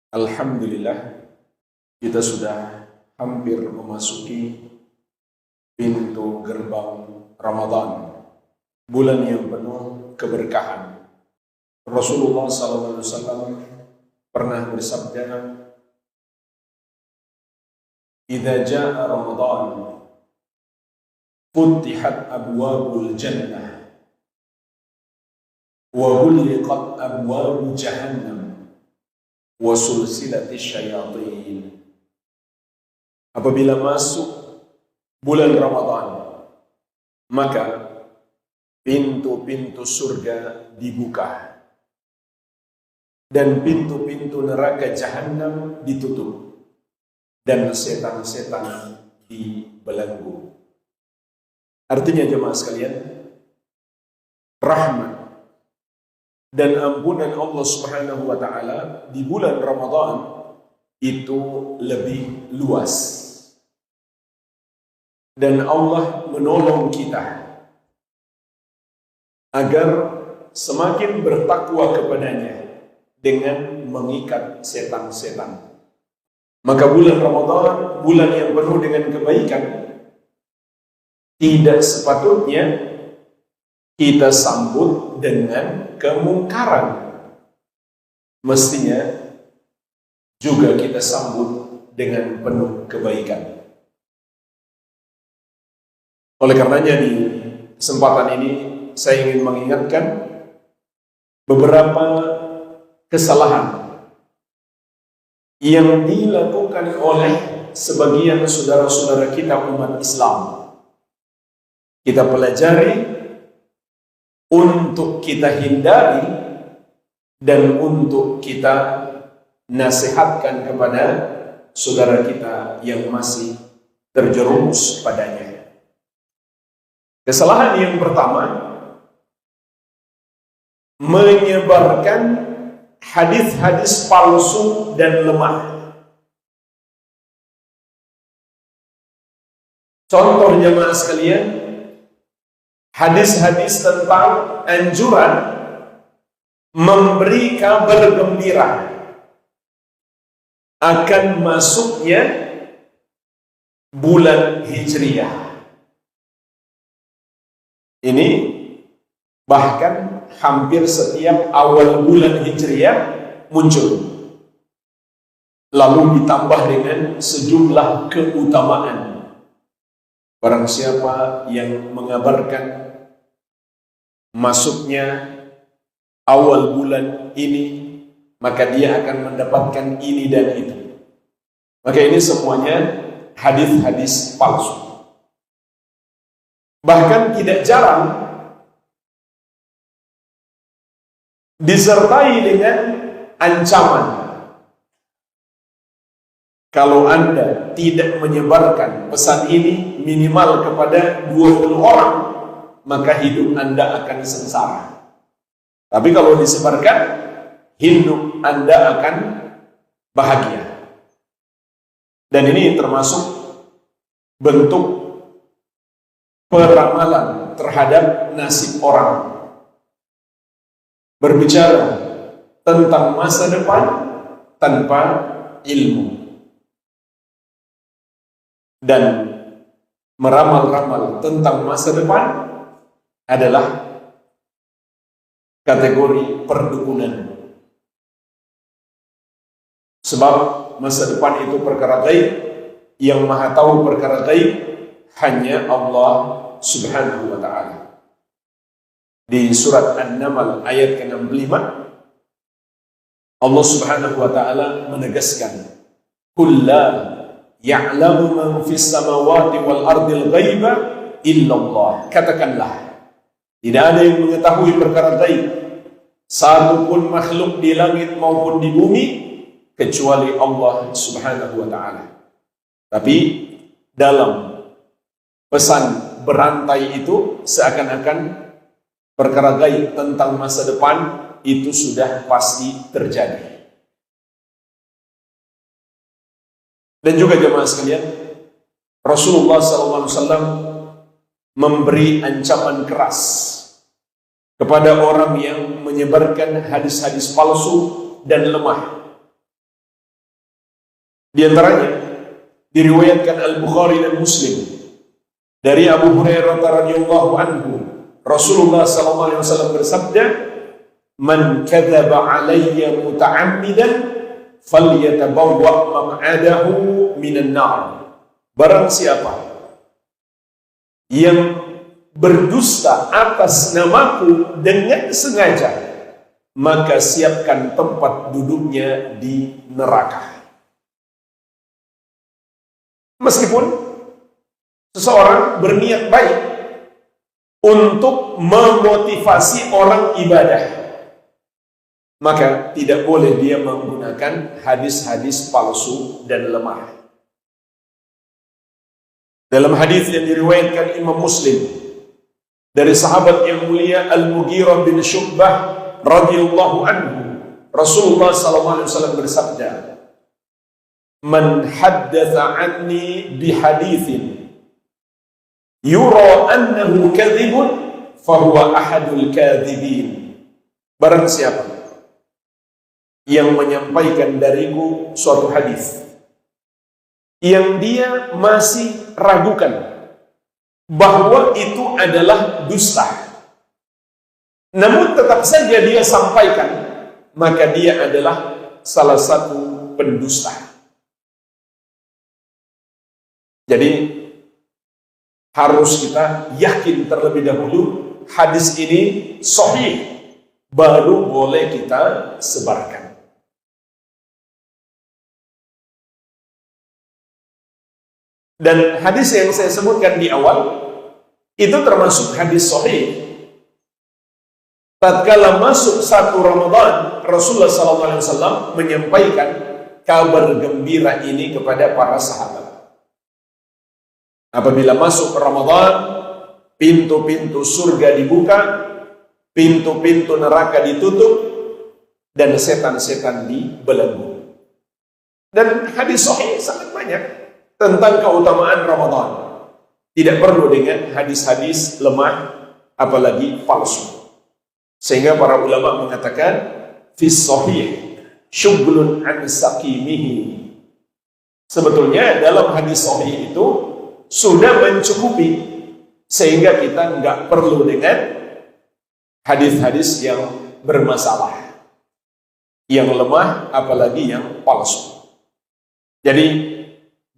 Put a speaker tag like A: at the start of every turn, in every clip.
A: Alhamdulillah, kita sudah hampir memasuki pintu gerbang Ramadan, bulan yang penuh keberkahan. Rasulullah SAW pernah bersabda, "Idza jaa Ramadan, futihat abwabul jannah, wa ghulqat abwabu jahannam, wa sulsilatis syayatin." Apabila masuk bulan Ramadan, maka pintu-pintu surga dibuka dan pintu-pintu neraka Jahannam ditutup dan setan-setan dibelenggu. Artinya jemaah sekalian, rahmat dan ampunan Allah Subhanahu wa taala di bulan Ramadan itu lebih luas. Dan Allah menolong kita agar semakin bertakwa kepadanya dengan mengikat setan-setan. Maka bulan Ramadan, bulan yang penuh dengan kebaikan, tidak sepatutnya kita sambut dengan kemungkaran. Mestinya juga kita sambut dengan penuh kebaikan. Oleh karenanya di kesempatan ini saya ingin mengingatkan beberapa kesalahan yang dilakukan oleh sebagian saudara-saudara kita umat Islam. Kita pelajari untuk kita hindari dan untuk kita nasihatkan kepada saudara kita yang masih terjerumus padanya. Kesalahan yang pertama, menyebarkan hadis-hadis palsu dan lemah. Contoh jemaah sekalian, hadis-hadis tentang anjuran memberi kabar gembira akan masuknya bulan Hijriah. Ini bahkan hampir setiap awal bulan Hijriah muncul. Lalu ditambah dengan sejumlah keutamaan. Barang siapa yang mengabarkan masuknya awal bulan ini, maka dia akan mendapatkan ini dan itu. Maka ini semuanya hadis-hadis palsu. Bahkan tidak jarang disertai dengan ancaman. Kalau Anda tidak menyebarkan pesan ini minimal kepada 20 orang, maka hidup Anda akan sengsara. Tapi kalau disebarkan, hidup Anda akan bahagia. Dan ini termasuk bentuk peramalan terhadap nasib orang. Berbicara tentang masa depan tanpa ilmu. Dan meramal-ramal tentang masa depan adalah kategori perdukunan. Sebab masa depan itu perkara gaib, yang maha tahu perkara gaib hanya Allah Subhanahu wa ta'ala. Di surat An-Naml ayat ke-65, Allah Subhanahu wa ta'ala menegaskan, "Qul la ya'lamu man fis samawati wal ardil ghaiba illallah." Katakanlah, tidak ada yang mengetahui perkara gaib, satu pun makhluk di langit maupun di bumi, kecuali Allah Subhanahu wa ta'ala. Tapi dalam pesan berantai itu seakan-akan perkara gaib tentang masa depan itu sudah pasti terjadi. Dan juga jemaah sekalian, Rasulullah SAW memberi ancaman keras kepada orang yang menyebarkan hadis-hadis palsu dan lemah. Di antaranya diriwayatkan Al-Bukhari dan Muslim dari Abu Hurairah radhiyallahu anhu, Rasulullah sallallahu alaihi wasallam bersabda, "Man kadzaba alayya muta'ammidan falyatabawwa maq'adahu minan nar." Barang siapa yang berdusta atas namaku dengan sengaja, maka siapkan tempat duduknya di neraka. Meskipun seseorang berniat baik untuk memotivasi orang ibadah, maka tidak boleh dia menggunakan hadis-hadis palsu dan lemah. Dalam hadis yang diriwayatkan Imam Muslim dari sahabat yang mulia Al-Mughirah bin Syu'bah radhiyallahu anhu, Rasulullah sallallahu alaihi wasallam bersabda, "Man haddatsa anni bi haditsin yura annahu kadhibun fahuwa ahadul kadhibin." Barang siapa yang menyampaikan dariku suatu hadis yang dia masih ragukan bahwa itu adalah dusta, namun tetap saja dia sampaikan, maka dia adalah salah satu pendusta. Jadi harus kita yakin terlebih dahulu hadis ini sahih, baru boleh kita sebarkan. Dan hadis yang saya sebutkan di awal itu termasuk hadis sahih. Tatkala masuk 1 Ramadan, Rasulullah SAW menyampaikan kabar gembira ini kepada para sahabat. Apabila masuk Ramadan, pintu-pintu surga dibuka, pintu-pintu neraka ditutup, dan setan-setan dibelenggu. Dan hadis sahih sangat banyak tentang keutamaan Ramadan. Tidak perlu dengan hadis-hadis lemah, apalagi palsu. Sehingga para ulama mengatakan, fis sahih syughlun an saqimihi. Sebetulnya dalam hadis sahih itu sudah mencukupi, sehingga kita nggak perlu dengan hadis-hadis yang bermasalah, yang lemah, apalagi yang palsu. Jadi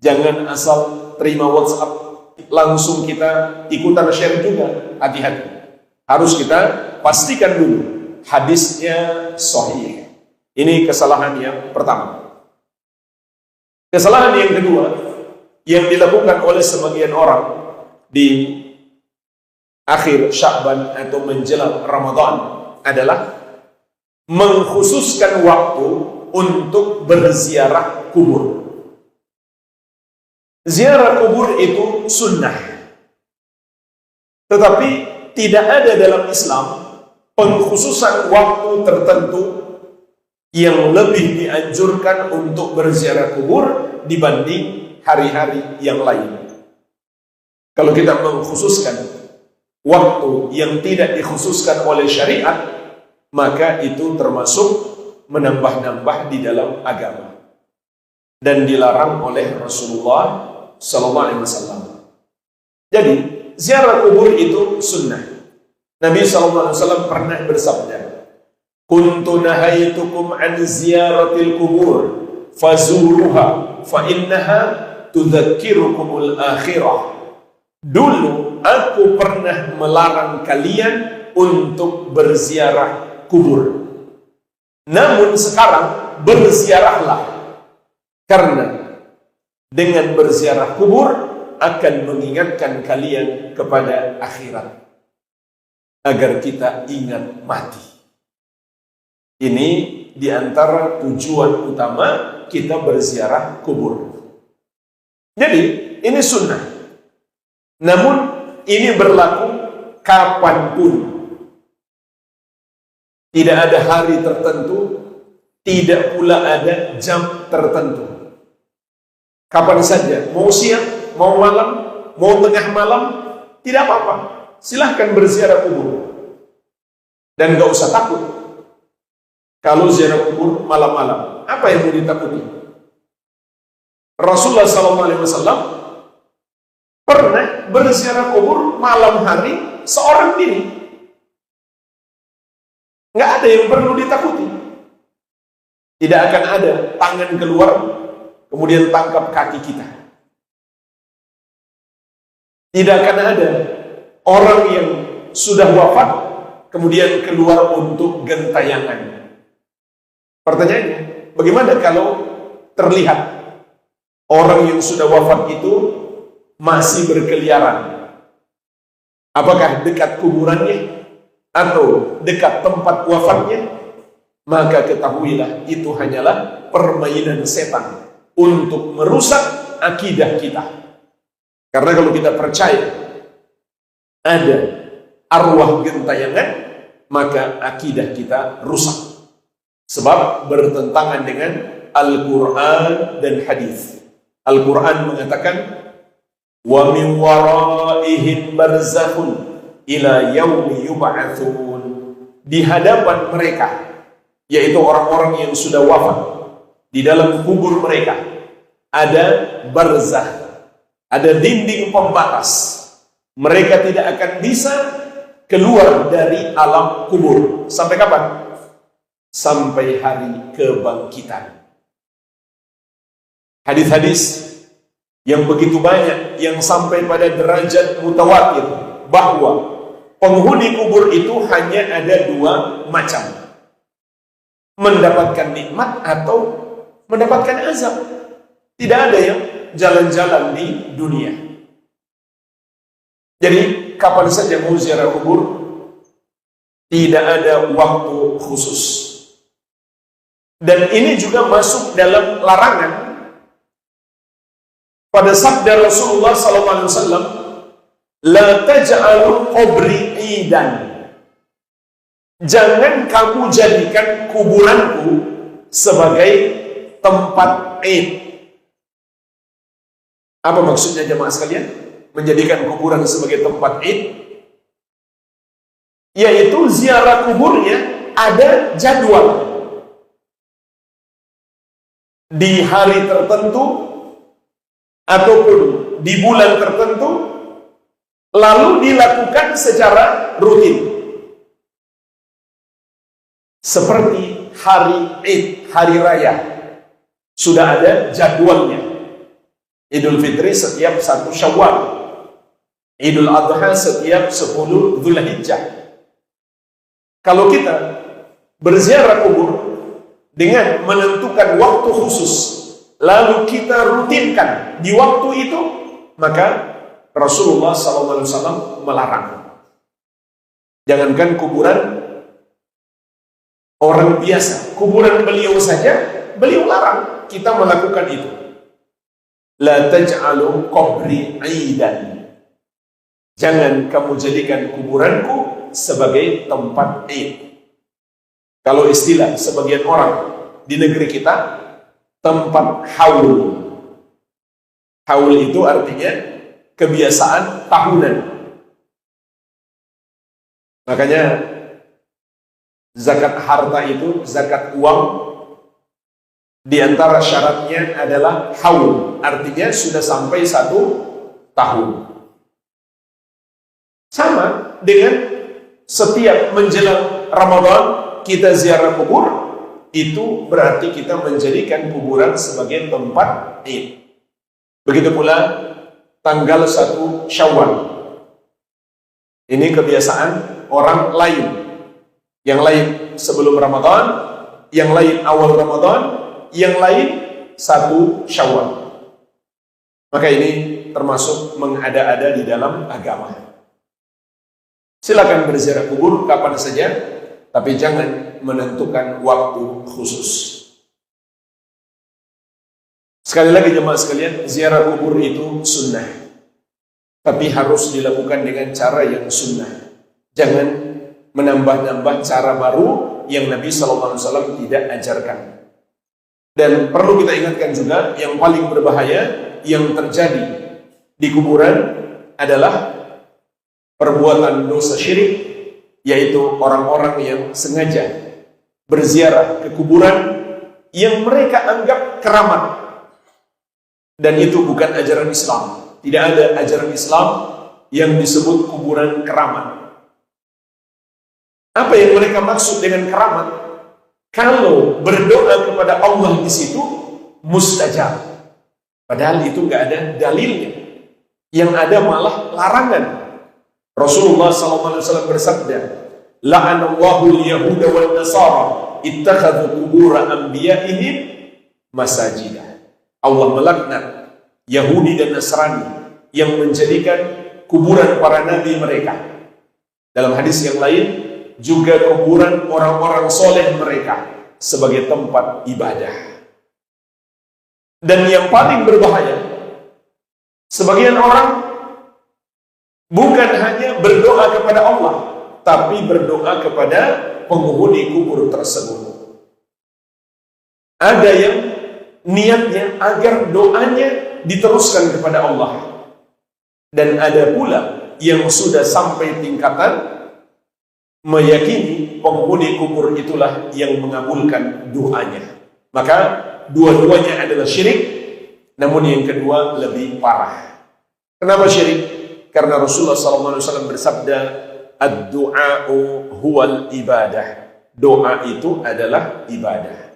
A: jangan asal terima WhatsApp langsung kita ikutan share juga. Hati-hati. Harus kita pastikan dulu hadisnya sahih. Ini kesalahan yang pertama. Kesalahan yang kedua yang dilakukan oleh sebagian orang di akhir Sya'ban atau menjelang Ramadan adalah mengkhususkan waktu untuk berziarah kubur. Ziarah kubur itu sunnah, tetapi tidak ada dalam Islam pengkhususan waktu tertentu yang lebih dianjurkan untuk berziarah kubur dibanding hari-hari yang lain. Kalau kita mengkhususkan waktu yang tidak dikhususkan oleh syariat, maka itu termasuk menambah-nambah di dalam agama dan dilarang oleh Rasulullah sallallahu alaihi wasallam. Jadi, ziarah kubur itu sunnah. Nabi sallallahu alaihi wasallam pernah bersabda, "Kuntu nahaitukum an ziyaratil kubur, fazuruha, fa innaha tudzakkirukumul akhirah." Dulu aku pernah melarang kalian untuk berziarah kubur. Namun sekarang berziarahlah, karena dengan berziarah kubur akan mengingatkan kalian kepada akhirat, agar kita ingat mati. Ini diantara tujuan utama kita berziarah kubur. Jadi ini sunnah. Namun ini berlaku kapanpun. Tidak ada hari tertentu, tidak pula ada jam tertentu. Kapan saja, mau siang, mau malam, mau tengah malam, tidak apa-apa. Silahkan berziarah kubur. Dan gak usah takut kalau ziarah kubur malam-malam. Apa yang mau ditakuti? Rasulullah SAW pernah berziarah kubur malam hari seorang diri. Nggak ada yang perlu ditakuti. Tidak akan ada tangan keluar kemudian tangkap kaki kita. Tidak akan ada orang yang sudah wafat kemudian keluar untuk gentayangan. Pertanyaannya, bagaimana kalau terlihat orang yang sudah wafat itu masih berkeliaran? Apakah dekat kuburannya atau dekat tempat wafatnya? Maka ketahuilah itu hanyalah permainan setan untuk merusak akidah kita. Karena kalau kita percaya ada arwah gentayangan, maka akidah kita rusak. Sebab bertentangan dengan Al-Quran dan hadis. Al-Quran mengatakan, wa min waraihim barzakhun ila yaumi yub'atsun. Di hadapan mereka, yaitu orang-orang yang sudah wafat, di dalam kubur mereka ada barzakh, ada dinding pembatas. Mereka tidak akan bisa keluar dari alam kubur. Sampai kapan? Sampai hari kebangkitan. Hadis-hadis yang begitu banyak yang sampai pada derajat mutawatir bahwa penghuni kubur itu hanya ada dua macam: mendapatkan nikmat atau mendapatkan azab. Tidak ada yang jalan-jalan di dunia. Jadi kapan saja mau ziarah kubur, tidak ada waktu khusus. Dan ini juga masuk dalam larangan pada sabda Rasulullah SAW, la taj'alu qabri idan. Jangan kamu jadikan kuburanku sebagai tempat id. Apa maksudnya jemaah sekalian? Menjadikan kuburan sebagai tempat id, yaitu ziarah kuburnya ada jadwal. Di hari tertentu ataupun di bulan tertentu, lalu dilakukan secara rutin. Seperti hari Id, hari raya, sudah ada jadwalnya. Idul Fitri setiap 1 Syawal, Idul Adha setiap 10 Dzulhijjah. Kalau kita berziarah kubur dengan menentukan waktu khusus, lalu kita rutinkan di waktu itu, maka Rasulullah SAW melarang. Jangankan kuburan orang biasa, kuburan beliau saja, beliau larang kita melakukan itu. La taj'alu qabri aidan. Jangan kamu jadikan kuburanku sebagai tempat id. Kalau istilah sebagian orang di negeri kita, tempat haul. Haul itu artinya kebiasaan tahunan. Makanya zakat harta itu, zakat uang, di antara syaratnya adalah haul, artinya sudah sampai 1 tahun. Sama dengan setiap menjelang Ramadan kita ziarah kubur, itu berarti kita menjadikan kuburan sebagai tempat id. Begitu pula tanggal 1 Syawal. Ini kebiasaan orang lain. Yang lain sebelum Ramadan, yang lain awal Ramadan, yang lain 1 Syawal. Maka ini termasuk mengada-ada di dalam agama. Silakan berziarah kubur kapan saja, tapi jangan menentukan waktu khusus. Sekali lagi jemaah sekalian, ziarah kubur itu sunnah, tapi harus dilakukan dengan cara yang sunnah. Jangan menambah-nambah cara baru yang Nabi SAW tidak ajarkan. Dan perlu kita ingatkan juga, yang paling berbahaya yang terjadi di kuburan adalah perbuatan dosa syirik, yaitu orang-orang yang sengaja berziarah ke kuburan yang mereka anggap keramat, Dan itu bukan ajaran Islam. Tidak ada ajaran Islam yang disebut kuburan keramat. Apa yang mereka maksud dengan keramat? Kalau berdoa kepada Allah di situ mustajab. Padahal itu nggak ada dalilnya. Yang ada malah larangan. Rasulullah SAW bersabda, "La'anallahu al-yahuda wal nasara ittakhadhu qubur anbiya'ihim masajidah." Allah melaknat Yahudi dan Nasrani yang menjadikan kuburan para nabi mereka. Dalam hadis yang lain, juga kuburan orang-orang soleh mereka sebagai tempat ibadah. Dan yang paling berbahaya, sebagian orang bukan hanya berdoa kepada Allah, tapi berdoa kepada penghuni kubur tersebut. Ada yang niatnya agar doanya diteruskan kepada Allah. Dan ada pula yang sudah sampai tingkatan meyakini penghuni kubur itulah yang mengabulkan doanya. Maka dua-duanya adalah syirik, namun yang kedua lebih parah. Kenapa syirik? Karena Rasulullah SAW bersabda, "Ad-du'a'u huwal ibadah." Doa itu adalah ibadah.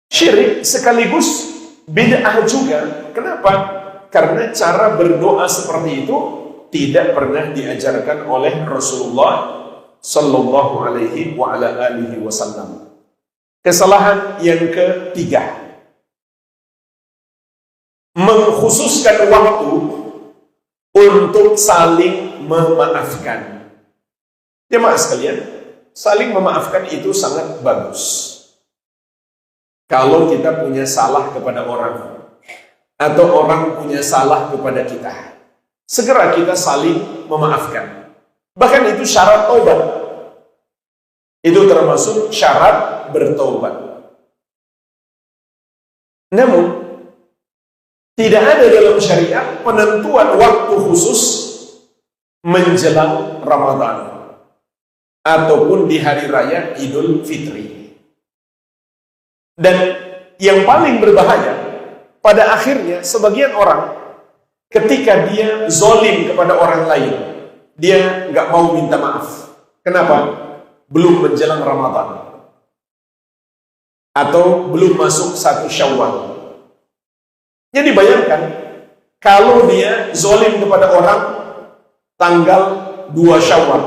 A: Syirik sekaligus bid'ah juga. Kenapa? Karena cara berdoa seperti itu tidak pernah diajarkan oleh Rasulullah sallallahu alaihi wa ala alihi wasallam. Kesalahan yang ketiga, mengkhususkan waktu untuk saling memaafkan. Jemaah sekalian, saling memaafkan itu sangat bagus. Kalau kita punya salah kepada orang, atau orang punya salah kepada kita, segera kita saling memaafkan. Bahkan itu syarat taubat. Itu termasuk syarat bertaubat. Namun, tidak ada dalam syariat penentuan waktu khusus menjelang Ramadan ataupun di hari raya Idul Fitri. Dan yang paling berbahaya, pada akhirnya sebagian orang ketika dia zolim kepada orang lain, dia nggak mau minta maaf. Kenapa? Belum menjelang Ramadan atau belum masuk 1 Syawal. Jadi bayangkan, kalau dia zolim kepada orang tanggal 2 Syawal,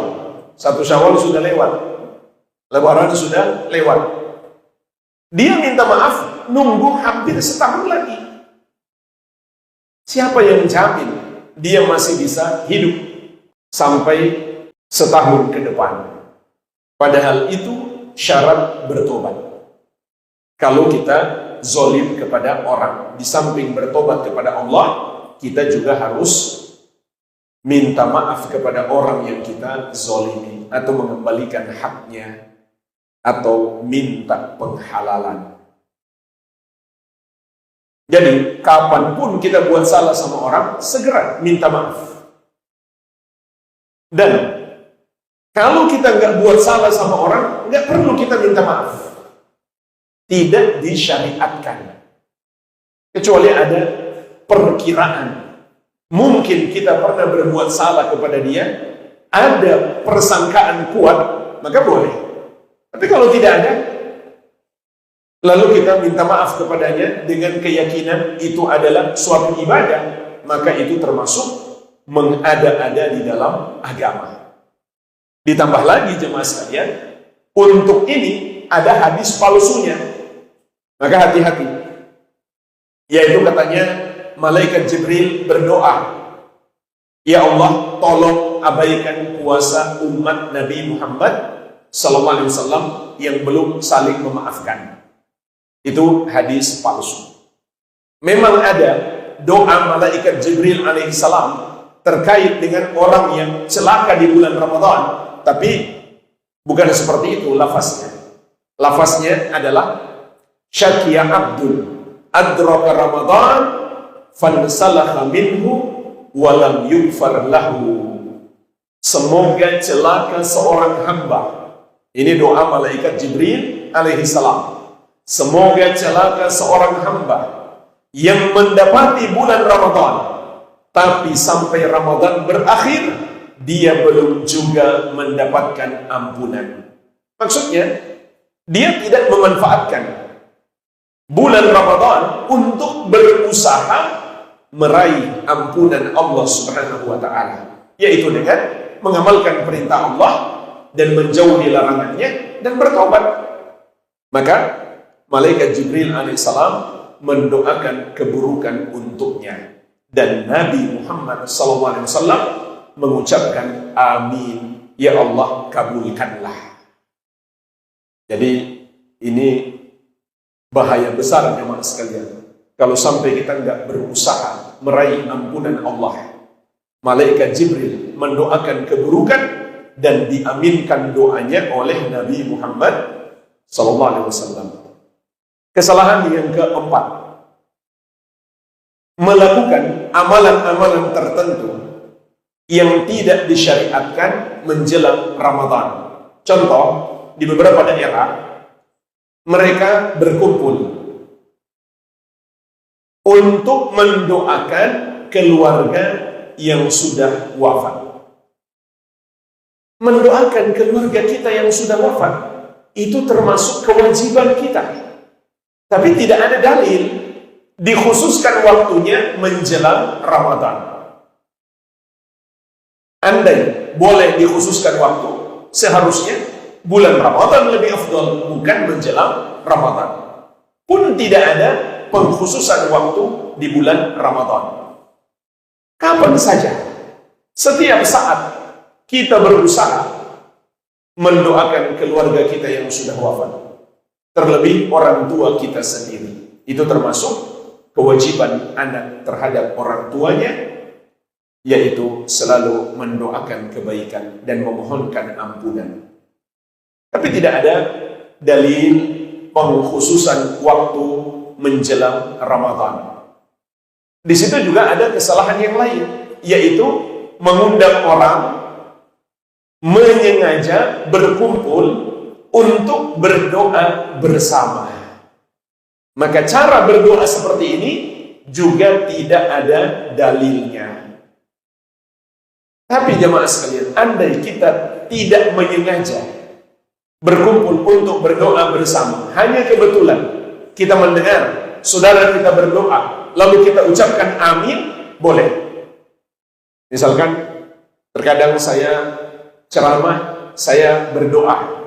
A: 1 Syawal sudah lewat, Lebaran sudah lewat, dia minta maaf nunggu hampir setahun lagi. Siapa yang jamin dia masih bisa hidup sampai setahun ke depan? Padahal itu syarat bertobat. Kalau kita zolim kepada orang, di samping bertobat kepada Allah, kita juga harus minta maaf kepada orang yang kita zolimi atau mengembalikan haknya atau minta penghalalan. Jadi kapanpun kita buat salah sama orang, segera minta maaf. Dan kalau kita nggak buat salah sama orang, nggak perlu kita minta maaf. Tidak disyariatkan. Kecuali ada perkiraan. Mungkin kita pernah berbuat salah kepada dia, ada persangkaan kuat, maka boleh. Tapi kalau tidak ada, lalu kita minta maaf kepadanya dengan keyakinan itu adalah suatu ibadah, maka itu termasuk mengada-ada di dalam agama. Ditambah lagi jemaah sekalian, untuk ini ada hadis palsunya. Maka hati-hati. Yaitu katanya malaikat Jibril berdoa, "Ya Allah, tolong abaikan puasa umat Nabi Muhammad sallallahu alaihi wasallam yang belum saling memaafkan." Itu hadis palsu. Memang ada doa malaikat Jibril alaihi salam terkait dengan orang yang celaka di bulan Ramadan, tapi bukan seperti itu lafaznya. Lafaznya adalah syakiya abdul adraka Ramadan fansalakha minhu walam yughfar lahu. Semoga celaka seorang hamba. Ini doa malaikat Jibril alaihi salam. Semoga celaka seorang hamba yang mendapati bulan Ramadan, tapi sampai Ramadan berakhir, dia belum juga mendapatkan ampunan. Maksudnya, dia tidak memanfaatkan bulan Ramadan untuk berusaha meraih ampunan Allah Subhanahu wa Ta'ala, yaitu dengan mengamalkan perintah Allah dan menjauhi larangannya dan bertobat. Maka malaikat Jibril alaihissalam mendoakan keburukan untuknya, dan Nabi Muhammad SAW mengucapkan amin, ya Allah kabulkanlah. Jadi ini bahaya besar jemaah sekalian kalau sampai kita nggak berusaha meraih ampunan Allah. Malaikat Jibril mendoakan keburukan dan diaminkan doanya oleh Nabi Muhammad SAW. Kesalahan yang keempat, melakukan amalan-amalan tertentu yang tidak disyariatkan menjelang Ramadan. Contoh, di beberapa daerah mereka berkumpul untuk mendoakan keluarga yang sudah wafat. Mendoakan keluarga kita yang sudah wafat itu termasuk kewajiban kita. Tapi tidak ada dalil dikhususkan waktunya menjelang Ramadan. Andai boleh dikhususkan waktu, seharusnya bulan Ramadan lebih afdal, bukan menjelang Ramadan. Pun tidak ada pengkhususan waktu di bulan Ramadan. Kapan saja, setiap saat kita berusaha mendoakan keluarga kita yang sudah wafat, terlebih orang tua kita sendiri. Itu termasuk kewajiban anak terhadap orang tuanya, yaitu selalu mendoakan kebaikan dan memohonkan ampunan. Tapi tidak ada dalil pengkhususan waktu menjelang Ramadan. Di situ juga ada kesalahan yang lain, yaitu mengundang orang menyengaja berkumpul untuk berdoa bersama. Maka cara berdoa seperti ini juga tidak ada dalilnya. Tapi jemaah sekalian, andai kita tidak menyengaja berkumpul untuk berdoa bersama, hanya kebetulan kita mendengar saudara kita berdoa, lalu kita ucapkan amin, boleh. Misalkan terkadang saya ceramah, saya berdoa,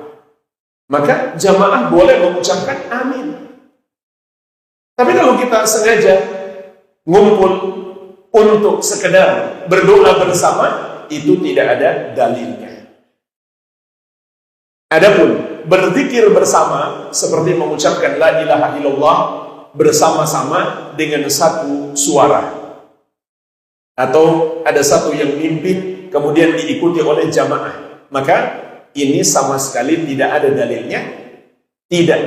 A: maka jamaah boleh mengucapkan amin. Tapi kalau kita sengaja ngumpul untuk sekedar berdoa bersama, itu tidak ada dalilnya. Adapun berzikir bersama seperti mengucapkan la ilaha illallah bersama-sama dengan satu suara, atau ada satu yang mimpin kemudian diikuti oleh jamaah, maka ini sama sekali tidak ada dalilnya, tidak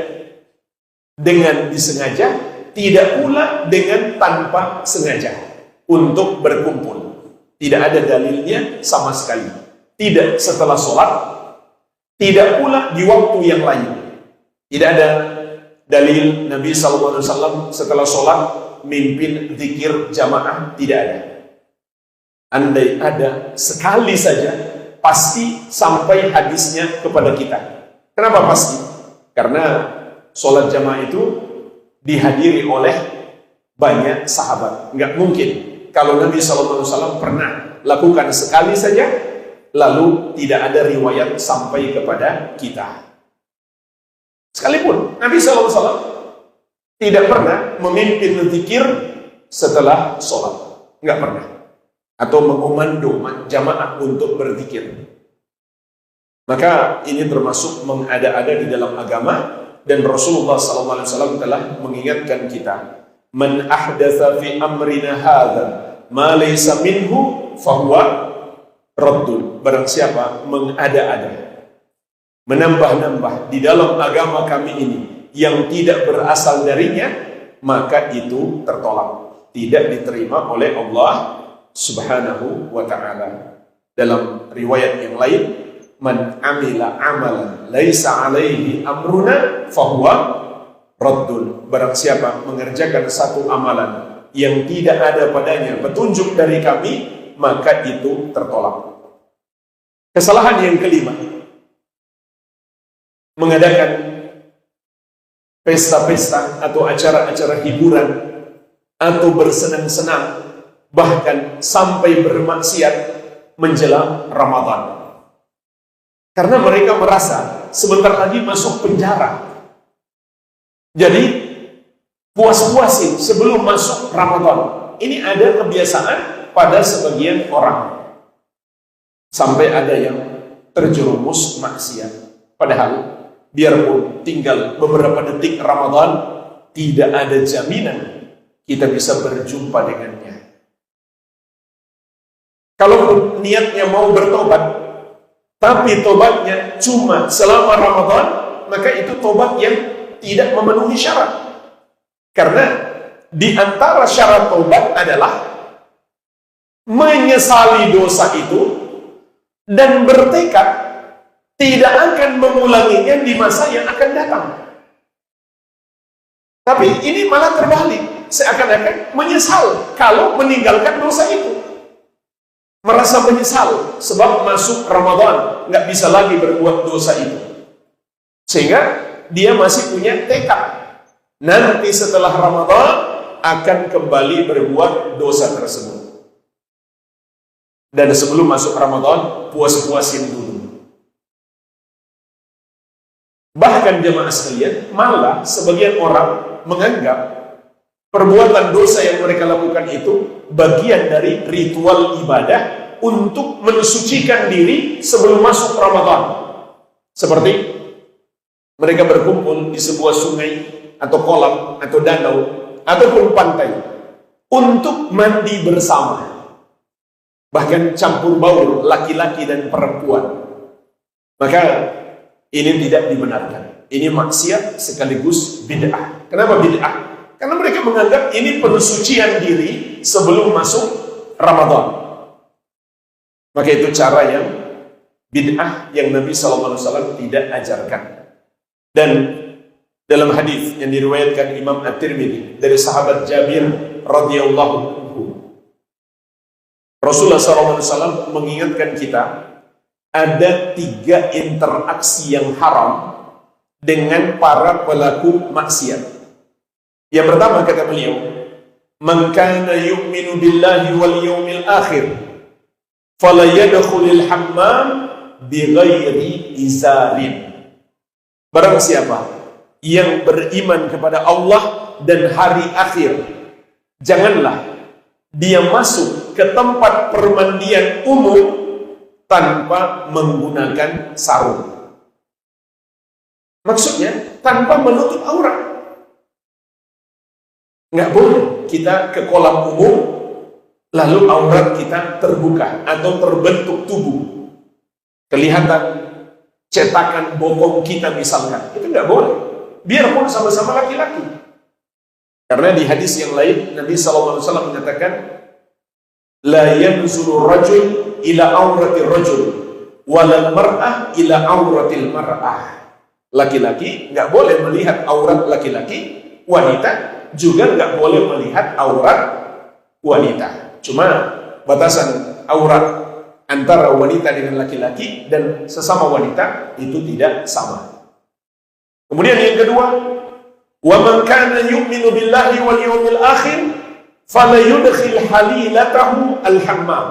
A: dengan disengaja, tidak pula dengan tanpa sengaja untuk berkumpul. Tidak ada dalilnya sama sekali. Tidak setelah sholat, tidak pula di waktu yang lain. Tidak ada dalil Nabi SAW setelah sholat mimpin zikir jamaah, tidak ada. Andai ada sekali saja, pasti sampai hadisnya kepada kita. Kenapa pasti? Karena sholat jamaah itu dihadiri oleh banyak sahabat. Nggak mungkin kalau Nabi SAW pernah lakukan sekali saja, lalu tidak ada riwayat sampai kepada kita. Sekalipun Nabi SAW tidak pernah memimpin zikir setelah sholat, nggak pernah, atau mengomando jamaah untuk berzikir. Maka ini termasuk mengada-ada di dalam agama, dan Rasulullah SAW telah mengingatkan kita, man ahdatsa fi amrina hadza ma laysa minhu fahuwa raddun. Barang siapa mengada-ada, menambah-nambah di dalam agama kami ini yang tidak berasal darinya, maka itu tertolak, tidak diterima oleh Allah Subhanahu wa ta'ala. Dalam riwayat yang lain, man amila amalan laisa alaihi amruna fahuwa raddun. Barang siapa mengerjakan satu amalan yang tidak ada padanya petunjuk dari kami, maka itu tertolak. Kesalahan yang kelima, mengadakan pesta-pesta atau acara-acara hiburan atau bersenang-senang, bahkan sampai bermaksiat menjelang Ramadan. Karena mereka merasa sebentar lagi masuk penjara. Jadi puas-puasin sebelum masuk Ramadan. Ini ada kebiasaan pada sebagian orang. Sampai ada yang terjerumus maksiat. Padahal biarpun tinggal beberapa detik Ramadan, tidak ada jaminan kita bisa berjumpa dengannya. Kalau niatnya mau bertobat, tapi tobatnya cuma selama Ramadan, maka itu tobat yang tidak memenuhi syarat. Karena di antara syarat tobat adalah menyesali dosa itu dan bertekad tidak akan mengulanginya di masa yang akan datang. Tapi ini malah terbalik, seakan-akan menyesal kalau meninggalkan dosa itu. Merasa menyesal sebab masuk Ramadan nggak bisa lagi berbuat dosa itu, sehingga dia masih punya tekad nanti setelah Ramadan akan kembali berbuat dosa tersebut. Dan sebelum masuk Ramadan puas-puasin dulu. Bahkan jemaah sekalian, malah sebagian orang menganggap perbuatan dosa yang mereka lakukan itu bagian dari ritual ibadah untuk mensucikan diri sebelum masuk Ramadan. Seperti mereka berkumpul di sebuah sungai atau kolam atau danau ataupun pantai untuk mandi bersama. Bahkan campur baur laki-laki dan perempuan. Maka ini tidak dibenarkan. Ini maksiat sekaligus bid'ah. Kenapa bid'ah? Karena mereka menganggap ini pensucian diri sebelum masuk Ramadan. Maka itu cara yang bid'ah yang Nabi SAW tidak ajarkan. Dan dalam hadis yang diriwayatkan Imam At-Tirmidzi dari sahabat Jabir radhiyallahu anhu, Rasulullah SAW mengingatkan kita ada 3 interaksi yang haram dengan para pelaku maksiat. Yang pertama kata beliau, "Man kana yu'minu billahi wal yawmil akhir fala yadkhulul hammam bighairi izarin." Barang siapa yang beriman kepada Allah dan hari akhir, janganlah dia masuk ke tempat permandian umum tanpa menggunakan sarung. Maksudnya tanpa menutup aurat. Nggak boleh kita ke kolam umum lalu aurat kita terbuka atau terbentuk tubuh, kelihatan cetakan bokong kita misalkan. Itu nggak boleh, biarpun sama-sama laki-laki. Karena di hadis yang lain Nabi SAW menyatakan, la yanzuru rajul ila aurati rajul walal mar'ah ila auratil mar'ah. Laki-laki nggak boleh melihat aurat laki-laki, wanita juga nggak boleh melihat aurat wanita. Cuma batasan aurat antara wanita dengan laki-laki dan sesama wanita itu tidak sama. Kemudian yang kedua, wa man kana yu'minu billahi wal yawmil akhir fala yudkhil halilatahu al-hammam.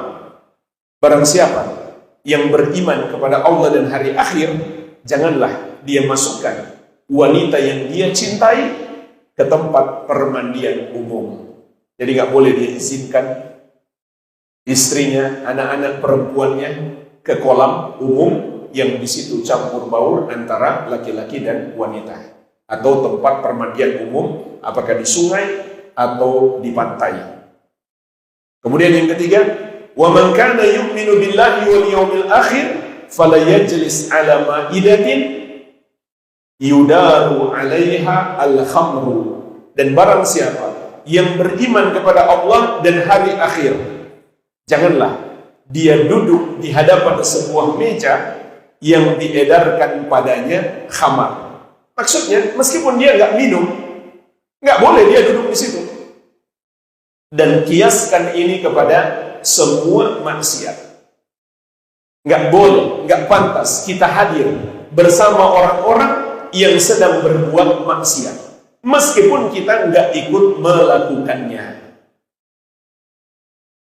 A: Barang siapa yang beriman kepada Allah dan hari akhir, janganlah dia masukkan wanita yang dia cintai ke tempat permandian umum. Jadi nggak boleh dia izinkan istrinya, anak-anak perempuannya ke kolam umum yang di situ campur baur antara laki-laki dan wanita, atau tempat permandian umum, apakah di sungai atau di pantai. Kemudian yang ketiga, wa man kana yu'minu billahi wal yawmil akhir fala yajlis ala ma'idatin yudaru 'alaiha al-khamru. Dan barang siapa yang beriman kepada Allah dan hari akhir, janganlah dia duduk di hadapan sebuah meja yang diedarkan padanya khamar. Maksudnya, meskipun dia nggak minum, nggak boleh dia duduk di situ. Dan kiaskan ini kepada semua maksiat. Nggak boleh, nggak pantas kita hadir bersama orang-orang yang sedang berbuat maksiat, meskipun kita nggak ikut melakukannya.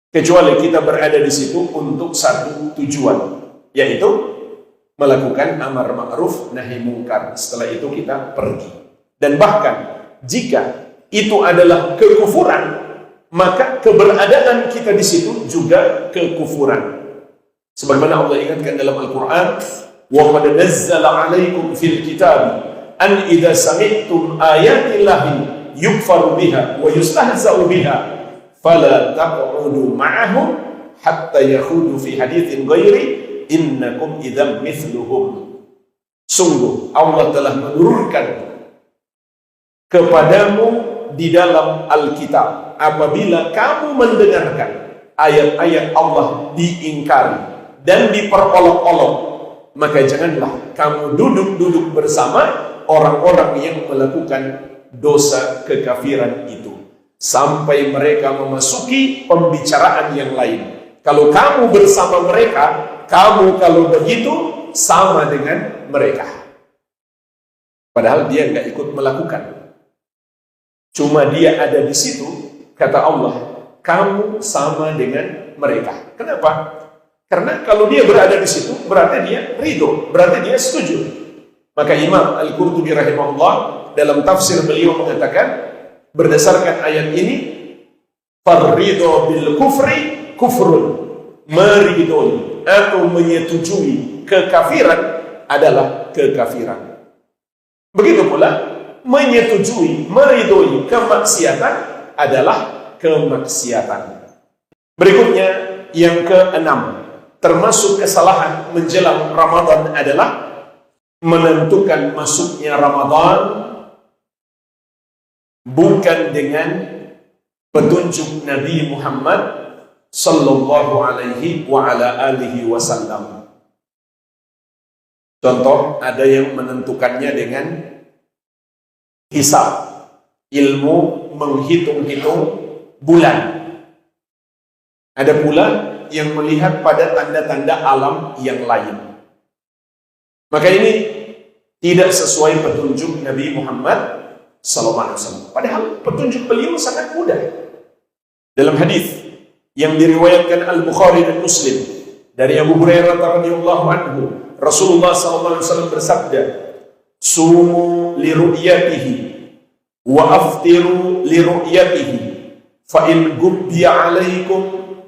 A: Kecuali kita berada di situ untuk satu tujuan, yaitu melakukan amar ma'ruf nahi mungkar. Setelah itu kita pergi. Dan bahkan jika itu adalah kekufuran, maka keberadaan kita di situ juga kekufuran. Sebagaimana Allah ingatkan dalam Al-Quran, wa qad nazzala 'alaikum fil kitab an idza sami'tum ayati llahi yukfaru biha wa yustahza'u biha fala taq'udu ma'ahum hatta yakhudu fi haditsin ghairi innakum idzam mithluhum. Sungguh Allah telah menurunkan kepadamu di dalam Alkitab, apabila kamu mendengarkan ayat-ayat Allah diingkari dan diperolok-olok, maka janganlah kamu duduk-duduk bersama orang-orang yang melakukan dosa kekafiran itu sampai mereka memasuki pembicaraan yang lain. Kalau kamu bersama mereka, kamu kalau begitu sama dengan mereka. Padahal dia nggak ikut melakukan, cuma dia ada di situ. Kata Allah, kamu sama dengan mereka. Kenapa? Karena kalau dia berada di situ, berarti dia ridho, berarti dia setuju. Maka Imam Al-Qurtubi rahimahullah dalam tafsir beliau mengatakan, berdasarkan ayat ini, farridho bil kufri kufrun, meridhoi atau menyetujui kekafiran adalah kekafiran. Begitu pula menyetujui, meridhoi kemaksiatan adalah kemaksiatan. Berikutnya yang keenam, termasuk kesalahan menjelang Ramadan adalah menentukan masuknya Ramadan bukan dengan petunjuk Nabi Muhammad sallallahu alaihi wa ala alihi wasallam. Contoh, ada yang menentukannya dengan hisab, ilmu menghitung-hitung bulan. Ada pula yang melihat pada tanda-tanda alam yang lain. Maka ini tidak sesuai petunjuk Nabi Muhammad SAW. Padahal petunjuk beliau sangat mudah. Dalam hadis yang diriwayatkan Al-Bukhari dan Muslim dari Abu Hurairah radhiyallahu anhu, Rasulullah SAW bersabda, "Sumu li ru'yatihi wa aftiru li ru'yatihi, fa in gubbiya 'alaikum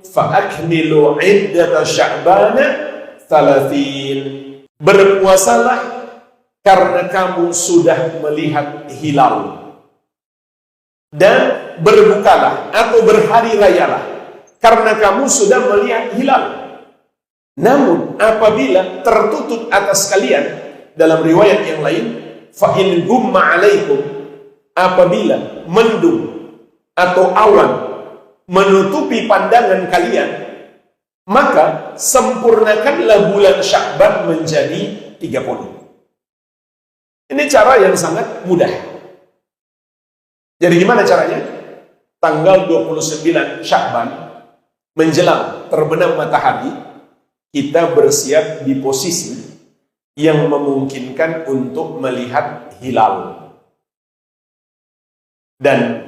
A: fa'akmilu iddata sya'bana 30." Berpuasalah karena kamu sudah melihat hilal, dan berbukalah atau berhari rayalah karena kamu sudah melihat hilal. Namun apabila tertutup atas kalian, dalam riwayat yang lain, fa'in gumma 'alaikum, apabila mendung atau awan menutupi pandangan kalian, maka sempurnakanlah bulan Sya'ban menjadi 30. Ini cara yang sangat mudah. Jadi gimana caranya? Tanggal 29 Sya'ban menjelang terbenam matahari, kita bersiap di posisi yang memungkinkan untuk melihat hilal. Dan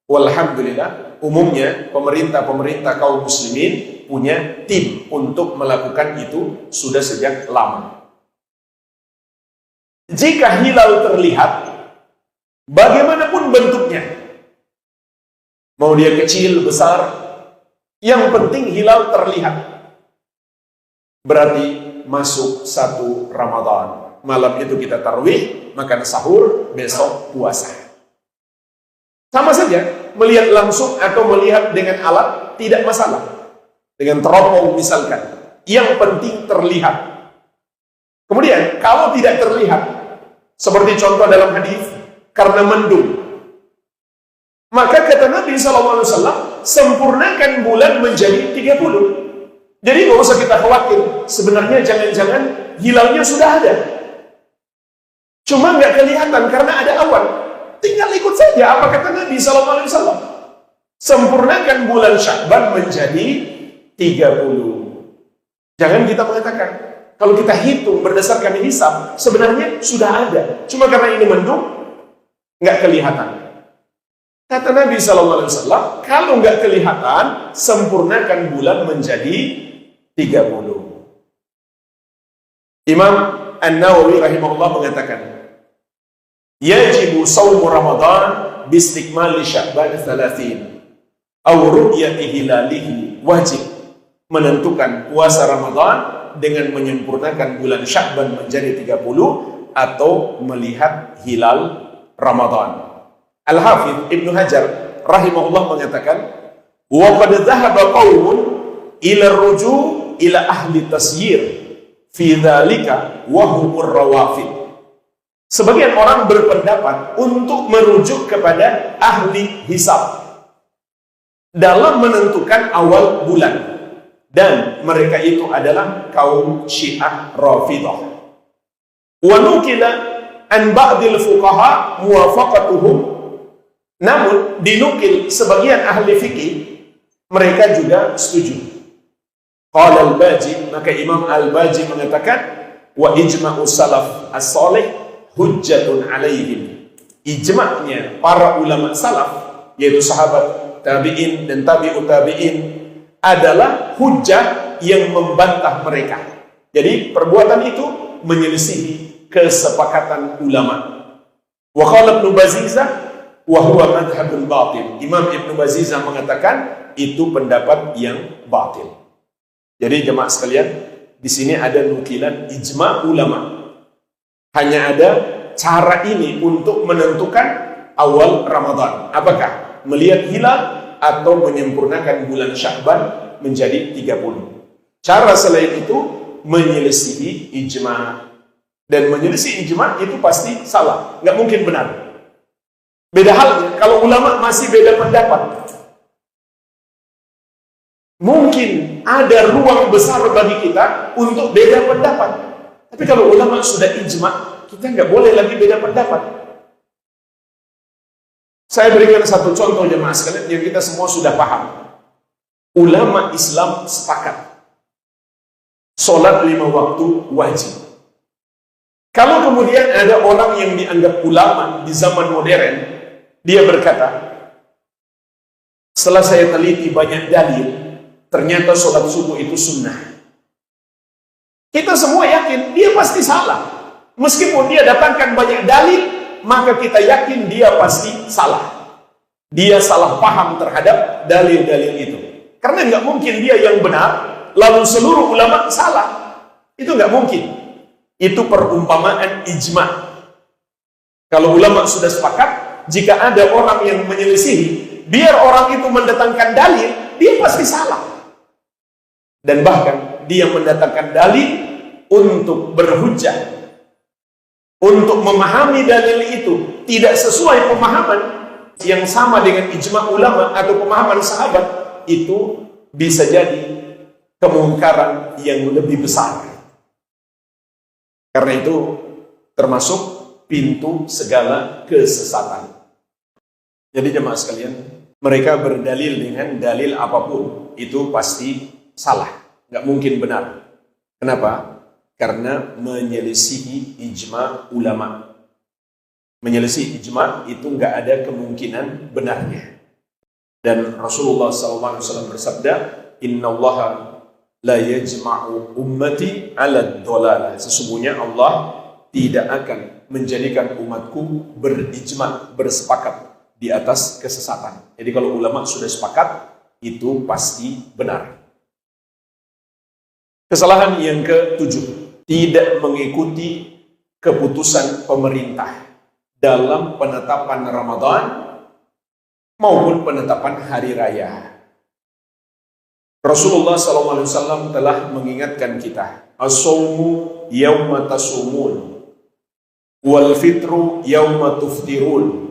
A: walhamdulillah, umumnya pemerintah kaum muslimin punya tim untuk melakukan itu sudah sejak lama. Jika hilal terlihat, bagaimanapun bentuknya, mau dia kecil, besar, yang penting hilal terlihat, berarti masuk 1 Ramadan. Malam itu kita tarawih, makan sahur, besok puasa. Sama saja, melihat langsung atau melihat dengan alat tidak masalah. Dengan teropong misalkan, yang penting terlihat. Kemudian kalau tidak terlihat, seperti contoh dalam hadis, karena mendung, maka kata Nabi SAW, sempurnakan bulan menjadi 30. Jadi nggak usah kita khawatir, sebenarnya jangan-jangan hilalnya sudah ada. Cuma nggak kelihatan karena ada awan. Tinggal ikut saja apa kata Nabi SAW. Sempurnakan bulan Sya'ban menjadi 30. Jangan kita mengatakan, kalau kita hitung berdasarkan hisab, sebenarnya sudah ada. Cuma karena ini mendung, nggak kelihatan. Kata Nabi SAW, kalau nggak kelihatan, sempurnakan bulan menjadi 30. Imam An-Nawawi rahimahullah mengatakan, yajibu sawmu Ramadan bistikmali Sya'ban 30. Aw ru'yati hilalihi, wajib menentukan puasa Ramadan dengan menyempurnakan bulan Sya'ban menjadi 30 atau melihat hilal Ramadan. Al-Hafidz Ibnu Hajar rahimahullah mengatakan, wa qad dhahaba qaumun ila ar-ruju' ila ahli tasyir fi dzalika wa humur rawafid. Sebagian orang berpendapat untuk merujuk kepada ahli hisab dalam menentukan awal bulan, dan mereka itu adalah kaum Syiah Rafidah. Wa nukila an ba'dil fuqaha muwafaqatuhum, namun dinukil sebagian ahli fikih mereka juga setuju. Qala al-Baji, maka Imam al-Baji mengatakan, wa ijma'u salaf as-salih hujjatun alaihim. Ijma'nya para ulama salaf, yaitu sahabat, tabi'in dan tabi'ut tabi'in, adalah hujjah yang membantah mereka. Jadi perbuatan itu menyelisihi kesepakatan ulama. Wa qala Ibnu Bazizah wa huwa madhhabun batil. Imam Ibnu Bazizah mengatakan itu pendapat yang batil. Jadi jemaah sekalian, di sini ada nukilan ijma ulama. Hanya ada cara ini untuk menentukan awal Ramadan. Apakah melihat hilal atau menyempurnakan bulan Sya'ban menjadi 30. Cara selain itu menyelisihi ijma. Dan menyelisihi ijma itu pasti salah, nggak mungkin benar. Beda halnya kalau ulama masih beda pendapat. Mungkin ada ruang besar bagi kita untuk beda pendapat. Tapi kalau ulama sudah ijma, kita nggak boleh lagi beda pendapat. Saya berikan satu contoh jemaah sekalian yang kita semua sudah paham. Ulama Islam sepakat sholat 5 waktu wajib. Kalau kemudian ada orang yang dianggap ulama di zaman modern, dia berkata, setelah saya teliti banyak dalil, ternyata sholat subuh itu sunnah. Kita semua yakin dia pasti salah. Meskipun dia datangkan banyak dalil, maka kita yakin dia pasti salah. Dia salah paham terhadap dalil-dalil itu. Karena nggak mungkin dia yang benar, lalu seluruh ulama salah. Itu nggak mungkin. Itu perumpamaan ijma. Kalau ulama sudah sepakat, jika ada orang yang menyelisihi, biar orang itu mendatangkan dalil, dia pasti salah. Dan bahkan dia mendatangkan dalil untuk berhujjah, untuk memahami dalil itu tidak sesuai pemahaman yang sama dengan ijma ulama atau pemahaman sahabat, itu bisa jadi kemungkaran yang lebih besar. Karena itu termasuk pintu segala kesesatan. Jadi jemaah sekalian, mereka berdalil dengan dalil apapun, itu pasti salah, nggak mungkin benar. Kenapa? Karena menyelisihi ijma ulama. Menyelisihi ijma itu nggak ada kemungkinan benarnya. Dan Rasulullah SAW bersabda, Innallaha la yajma'u ummati ala dhalalah. Sesungguhnya Allah tidak akan menjadikan umatku berijma, bersepakat di atas kesesatan. Jadi kalau ulama sudah sepakat, itu pasti benar. Kesalahan yang ke-7, tidak mengikuti keputusan pemerintah dalam penetapan Ramadan maupun penetapan hari raya. Rasulullah SAW telah mengingatkan kita, as-sawmu yawma tasumun, wal fitru yawma tuftirun,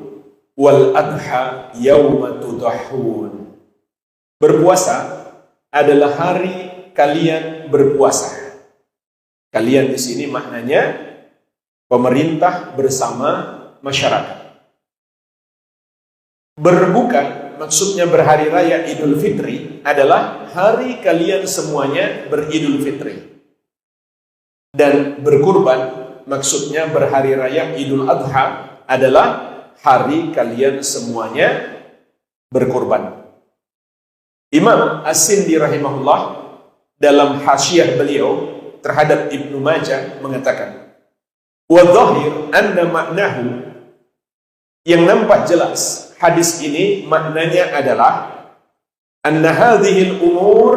A: wal adha yawma tudahun. Berpuasa adalah hari kalian berpuasa. Kalian di sini maknanya pemerintah bersama masyarakat. Berbuka, maksudnya berhari raya Idul Fitri, adalah hari kalian semuanya beridul fitri. Dan berkurban, maksudnya berhari raya Idul Adha, adalah hari kalian semuanya berkurban. Imam As-Sindi rahimahullah dalam hasyiah beliau terhadap Ibnu Majah mengatakan, wa dhahir anna maknahu, yang nampak jelas hadis ini maknanya adalah anna hadhil umur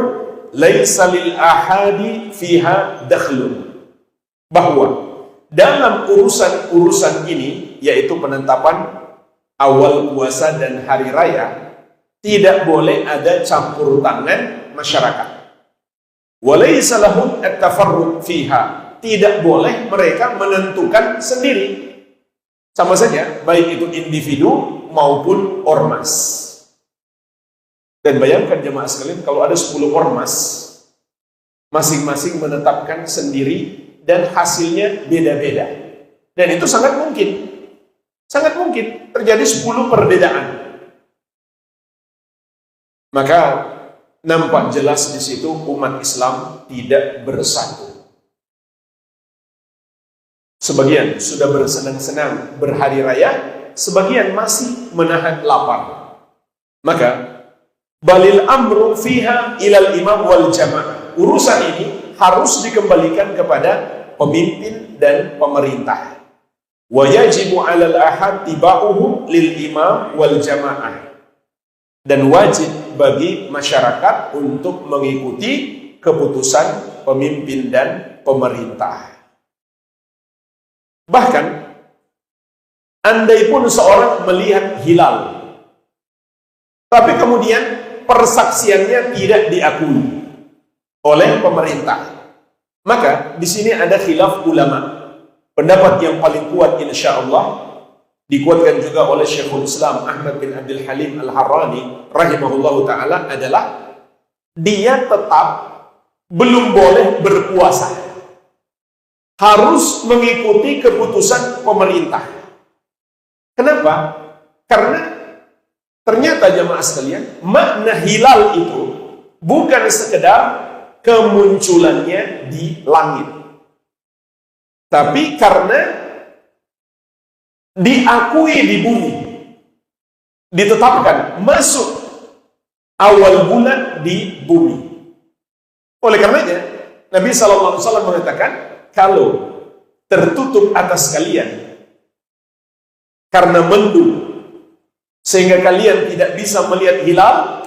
A: laisa lil ahadi fiha dakhlun, bahwa dalam urusan-urusan ini, yaitu penetapan awal puasa dan hari raya, tidak boleh ada campur tangan masyarakat. Walaysa lahum at-tafarruq fiha, tidak boleh mereka menentukan sendiri. Sama saja, baik itu individu maupun ormas. Dan bayangkan jemaah sekalian, kalau ada 10 ormas, masing-masing menetapkan sendiri dan hasilnya beda-beda. Dan itu sangat mungkin terjadi 10 perbedaan. Maka nampak jelas di situ umat Islam tidak bersatu. Sebagian sudah bersenang-senang berhari raya, sebagian masih menahan lapar. Maka balil amru fiha ilal imam wal jamaah. Urusan ini harus dikembalikan kepada pemimpin dan pemerintah. Wa yajibu 'alal ahad tiba'uhu lil imam wal jamaah. Dan wajib bagi masyarakat untuk mengikuti keputusan pemimpin dan pemerintah. Bahkan andai pun seorang melihat hilal, tapi kemudian persaksiannya tidak diakui oleh pemerintah, maka di sini ada khilaf ulama. Pendapat yang paling kuat insyaallah dikuatkan juga oleh Syekhul Islam Ahmad bin Abdul Halim Al-Harrani rahimahullahu ta'ala adalah dia tetap belum boleh berpuasa, harus mengikuti keputusan pemerintah. Kenapa? Karena ternyata jemaah sekalian, makna hilal itu bukan sekedar kemunculannya di langit, tapi karena diakui di bumi, ditetapkan masuk awal bulan di bumi. Oleh karenanya Nabi SAW mengatakan, kalau tertutup atas kalian karena mendung sehingga kalian tidak bisa melihat hilal,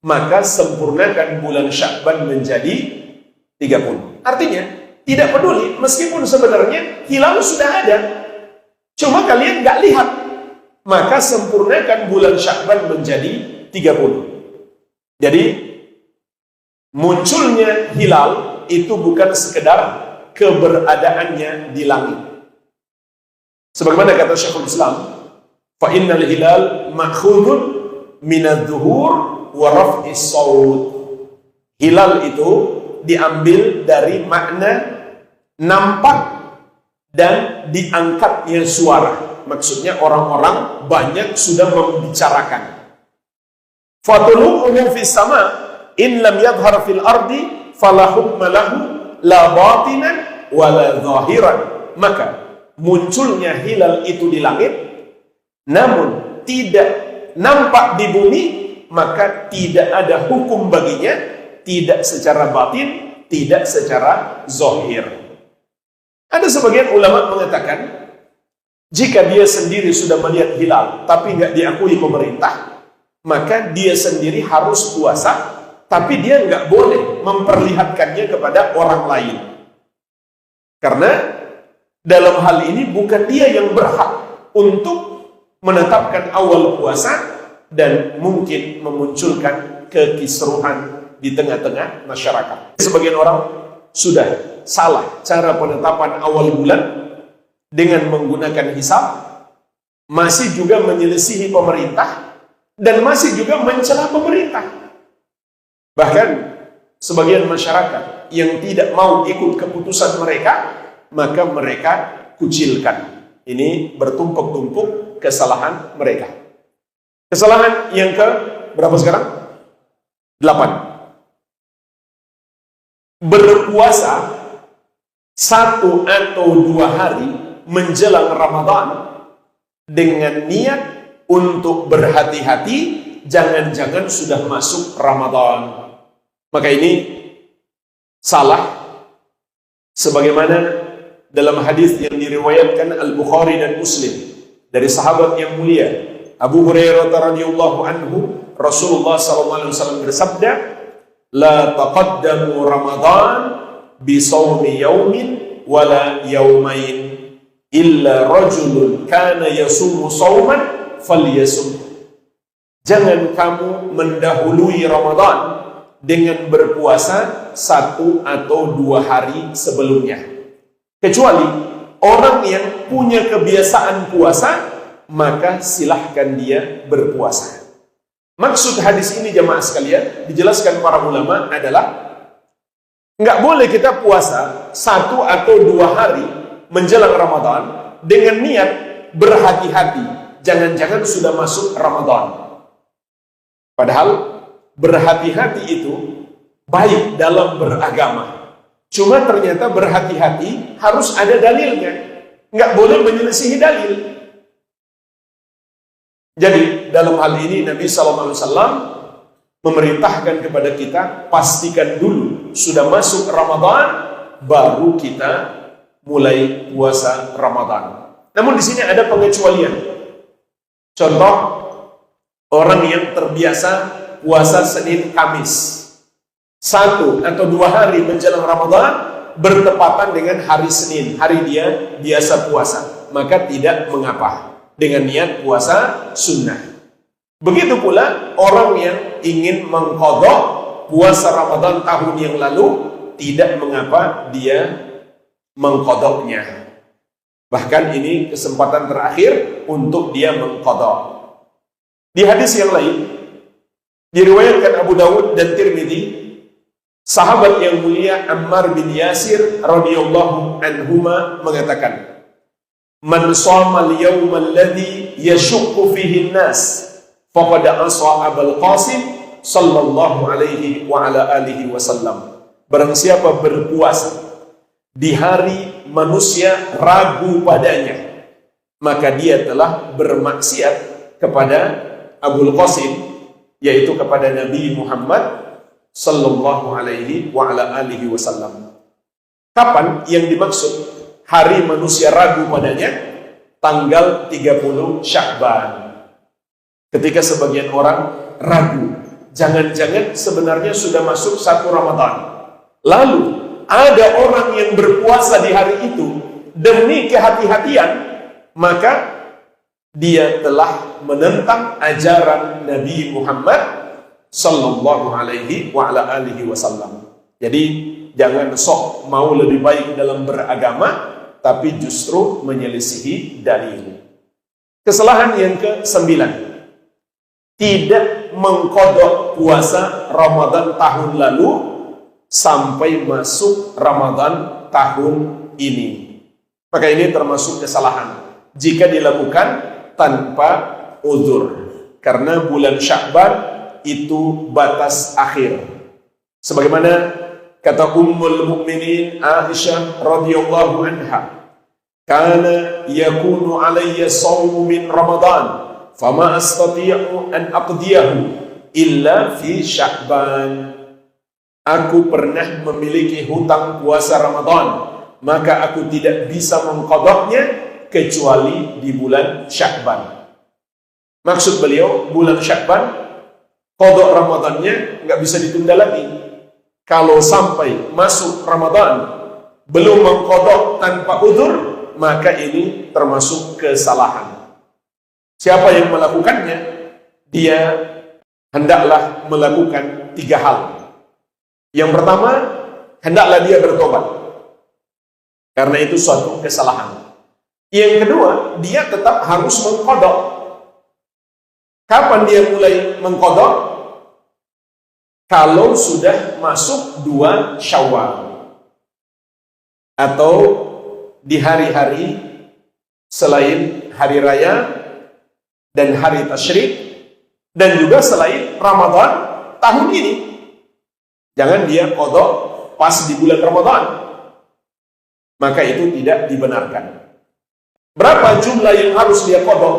A: maka sempurnakan bulan Sya'ban menjadi 30. Artinya tidak peduli meskipun sebenarnya hilal sudah ada, cuma kalian nggak lihat, maka sempurnakan bulan Sya'ban menjadi 30. Jadi munculnya hilal itu bukan sekedar keberadaannya di langit. Sebagaimana kata Syekhul Islam, fa innal hilal ma'khudun minadz-dzuhur wa raf'is shaut. Hilal itu diambil dari makna nampak dan diangkatnya suara. Maksudnya orang-orang banyak sudah membicarakan. Fatulu'uhu fis sama in lam yadhhar fil ardi fala hukma lahu la batinan wala zahiran. Maka munculnya hilal itu di langit namun tidak nampak di bumi, maka tidak ada hukum baginya, tidak secara batin, tidak secara zahir. Ada sebagian ulama mengatakan, jika dia sendiri sudah melihat hilal tapi nggak diakui pemerintah, maka dia sendiri harus puasa, tapi dia nggak boleh memperlihatkannya kepada orang lain. Karena dalam hal ini bukan dia yang berhak untuk menetapkan awal puasa dan mungkin memunculkan kekisruhan di tengah-tengah masyarakat. Sebagian orang sudah salah cara penetapan awal bulan dengan menggunakan hisab, masih juga menyelisihi pemerintah dan masih juga mencela pemerintah. Bahkan sebagian masyarakat yang tidak mau ikut keputusan mereka, maka mereka kucilkan. Ini bertumpuk-tumpuk kesalahan mereka. Kesalahan yang ke berapa sekarang? 8. Berpuasa 1 atau 2 hari menjelang Ramadan dengan niat untuk berhati-hati, jangan-jangan sudah masuk Ramadan. Maka ini salah, sebagaimana dalam hadis yang diriwayatkan Al-Bukhari dan Muslim dari sahabat yang mulia Abu Hurairah radhiyallahu anhu, Rasulullah SAW bersabda, "La taqaddamu Ramadan bi shaumi yaumin wala yaumain illa rajulun kana yasumu shauman falyasum." Jangan kamu mendahului Ramadan dengan berpuasa 1 atau 2 hari sebelumnya, kecuali orang yang punya kebiasaan puasa, maka silahkan dia berpuasa. Maksud hadis ini jamaah sekalian, dijelaskan para ulama adalah nggak boleh kita puasa 1 atau 2 hari menjelang Ramadan dengan niat berhati-hati, jangan-jangan sudah masuk Ramadan. Padahal berhati-hati itu baik dalam beragama. Cuma ternyata berhati-hati harus ada dalilnya. Nggak boleh menyelisihi dalil. Jadi dalam hal ini Nabi SAW memerintahkan kepada kita, pastikan dulu sudah masuk Ramadan, baru kita mulai puasa Ramadan. Namun di sini ada pengecualian. Contoh, orang yang terbiasa puasa Senin Kamis, 1 atau 2 hari menjelang Ramadan bertepatan dengan hari Senin, hari dia biasa puasa, maka tidak mengapa dengan niat puasa sunnah. Begitu pula orang yang ingin mengqadha puasa Ramadan tahun yang lalu, tidak mengapa dia mengqadhanya. Bahkan ini kesempatan terakhir untuk dia mengqadha. Di hadis yang lain diriwayatkan Abu Dawud dan Tirmidzi, sahabat yang mulia Ammar bin Yasir radhiyallahu anhuma mengatakan, "Man shoma al-yawma alladhi yashukku fihi an-nas faqad asa Abul Qasim sallallahu alaihi wa ala alihi wasallam." Barang siapa berpuasa di hari manusia ragu padanya, maka dia telah bermaksiat kepada Abul Qasim, yaitu kepada Nabi Muhammad sallallahu alaihi wa ala alihi wasallam. Kapan yang dimaksud hari manusia ragu padanya? Tanggal 30 Sya'ban. Ketika sebagian orang ragu, jangan-jangan sebenarnya sudah masuk 1 Ramadan. Lalu ada orang yang berpuasa di hari itu demi kehati-hatian, maka dia telah menentang ajaran Nabi Muhammad sallallahu alaihi wa ala alihi wasallam. Jadi jangan sok mau lebih baik dalam beragama, tapi justru menyelisihi dalil. Kesalahan yang ke-9, tidak mengqadha puasa Ramadan tahun lalu sampai masuk Ramadan tahun ini. Maka ini termasuk kesalahan jika dilakukan tanpa uzur, karena bulan Sya'ban itu batas akhir. Sebagaimana kata Ummul Mukminin Aisyah radhiyallahu anha, "Kana yakunu alayya shawmu min Ramadan, fama astati'u an aqdiyahu illa fi Sya'ban." Aku pernah memiliki hutang puasa Ramadan, maka aku tidak bisa mengqadhanya kecuali di bulan Sya'ban. Maksud beliau, bulan Sya'ban qadha Ramadannya nggak bisa ditunda lagi. Kalau sampai masuk Ramadan belum mengqadha tanpa uzur, maka ini termasuk kesalahan. Siapa yang melakukannya, dia hendaklah melakukan 3 hal. Yang pertama, hendaklah dia bertobat, karena itu suatu kesalahan. Yang kedua, dia tetap harus mengqadha. Kapan dia mulai mengqadha? Kalau sudah masuk 2 Syawal, atau di hari-hari selain hari raya dan hari tasyrik, dan juga selain Ramadan tahun ini. Jangan dia qada pas di bulan Ramadan, maka itu tidak dibenarkan. Berapa jumlah yang harus dia qada?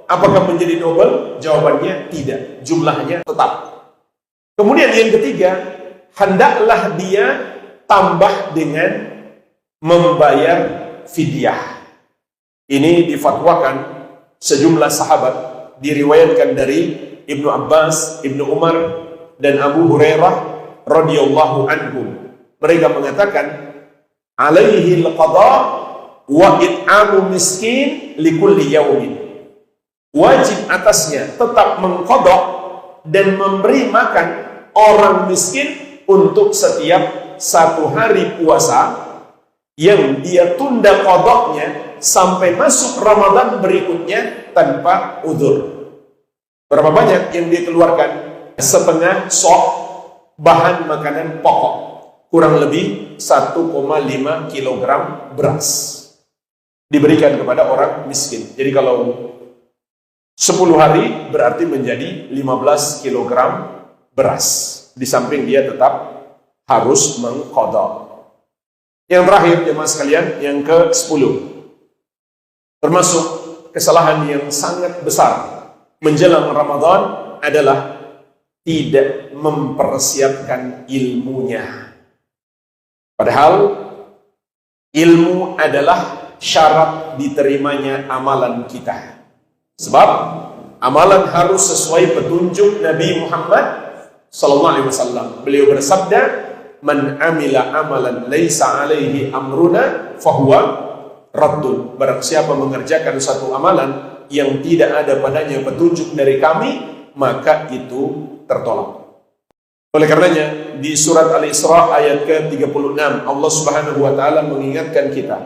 A: Apakah menjadi double? Jawabannya tidak, jumlahnya tetap. Kemudian yang ketiga, hendaklah dia tambah dengan membayar fidyah. Ini difatwakan sejumlah sahabat, diriwayatkan dari Ibnu Abbas, Ibnu Umar, dan Abu Hurairah radhiyallahu anhum. Mereka mengatakan, alaihi al-qada wa it'amu miskin likulli yaumin. Wajib atasnya tetap mengqada dan memberi makan orang miskin untuk setiap satu hari puasa yang dia tunda qadanya sampai masuk Ramadan berikutnya tanpa udzur. Berapa banyak yang dia keluarkan? Setengah sok bahan makanan pokok, kurang lebih 1,5 kilogram beras diberikan kepada orang miskin. Jadi kalau 10 hari berarti menjadi 15 kilogram beras. Di samping dia tetap harus mengqada. Yang terakhir jemaah sekalian, yang ke-10, termasuk kesalahan yang sangat besar menjelang Ramadan adalah tidak mempersiapkan ilmunya. Padahal ilmu adalah syarat diterimanya amalan kita. Sebab amalan harus sesuai petunjuk Nabi Muhammad sallallahu alaihi wasallam. Beliau bersabda, "Man amila amalan laisa alaihi amruna fahuwa raddun." Barang siapa mengerjakan satu amalan yang tidak ada padanya petunjuk dari kami, maka itu tertolak. Oleh karenanya di surat Al-Isra ayat ke-36 Allah Subhanahu wa taala mengingatkan kita,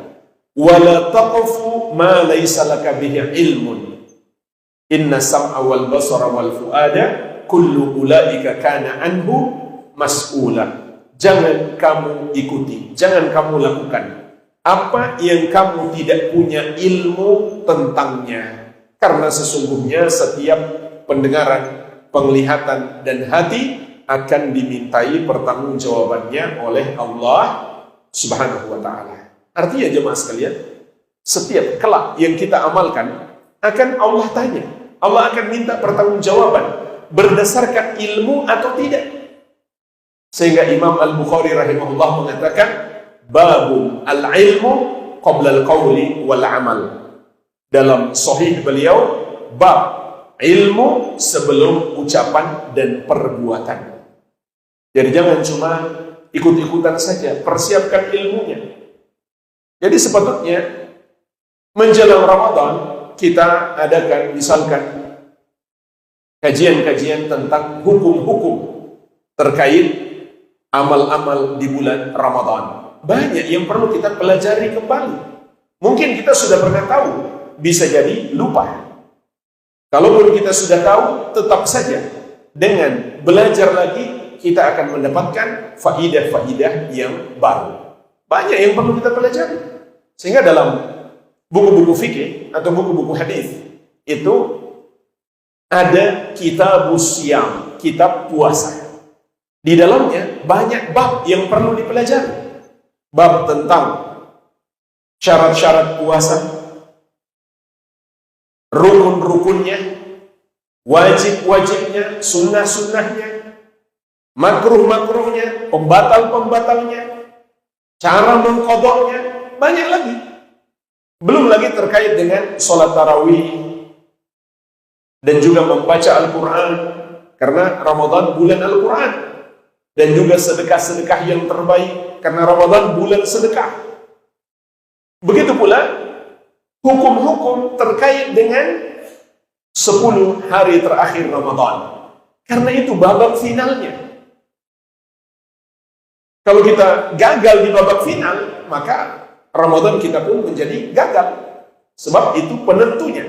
A: "Wala taqfu ma laisa laka bihi ilmun. Inna sam'a wal basara wal fuada kullu ulaika kana anhu mas'ula." Jangan kamu ikuti, jangan kamu lakukan apa yang kamu tidak punya ilmu tentangnya. Karena sesungguhnya setiap pendengaran, penglihatan, dan hati akan dimintai pertanggungjawabannya oleh Allah Subhanahu wa ta'ala. Artinya jemaah sekalian, setiap kelak yang kita amalkan akan Allah tanya. Allah akan minta pertanggungjawaban berdasarkan ilmu atau tidak. Sehingga Imam Al-Bukhari rahimahullah mengatakan, babul al-ilmu qabla al-qawli wal-amal. Dalam sahih beliau, bab ilmu sebelum ucapan dan perbuatan. Jadi jangan cuma ikut-ikutan saja, persiapkan ilmunya. Jadi sepatutnya menjelang Ramadan kita adakan misalkan kajian-kajian tentang hukum-hukum terkait amal-amal di bulan Ramadan. Banyak yang perlu kita pelajari kembali. Mungkin kita sudah pernah tahu, bisa jadi lupa. Kalaupun kita sudah tahu, tetap saja dengan belajar lagi kita akan mendapatkan faidah-faidah yang baru. Banyak yang perlu kita pelajari. Sehingga dalam buku-buku fikih atau buku-buku hadis itu ada kitabus syiyam, kitab puasa. Di dalamnya banyak bab yang perlu dipelajari. Bab tentang syarat-syarat puasa, rukun-rukunnya, wajib-wajibnya, sunnah-sunnahnya, makruh-makruhnya, pembatal-pembatalnya, cara mengqadanya, banyak lagi. Belum lagi terkait dengan sholat tarawih dan juga membaca Al-Quran, karena Ramadan bulan Al-Quran, dan juga sedekah-sedekah yang terbaik, karena Ramadan bulan sedekah. Begitu pula hukum-hukum terkait dengan 10 hari terakhir Ramadan, karena itu babak finalnya. Kalau kita gagal di babak final, maka Ramadan kita pun menjadi gagal. Sebab itu penentunya.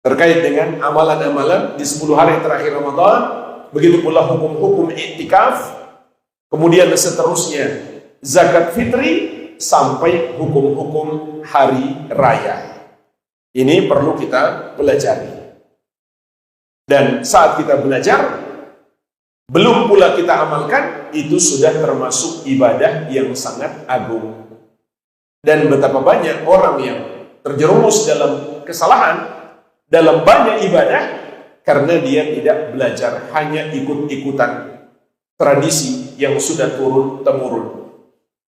A: Terkait dengan amalan-amalan di 10 hari terakhir Ramadan, begitu pula hukum-hukum iktikaf, kemudian seterusnya zakat fitri, sampai hukum-hukum hari raya. Ini perlu kita pelajari. Dan saat kita belajar, belum pula kita amalkan, itu sudah termasuk ibadah yang sangat agung. Dan betapa banyak orang yang terjerumus dalam kesalahan, dalam banyak ibadah, karena dia tidak belajar, hanya ikut-ikutan tradisi yang sudah turun-temurun.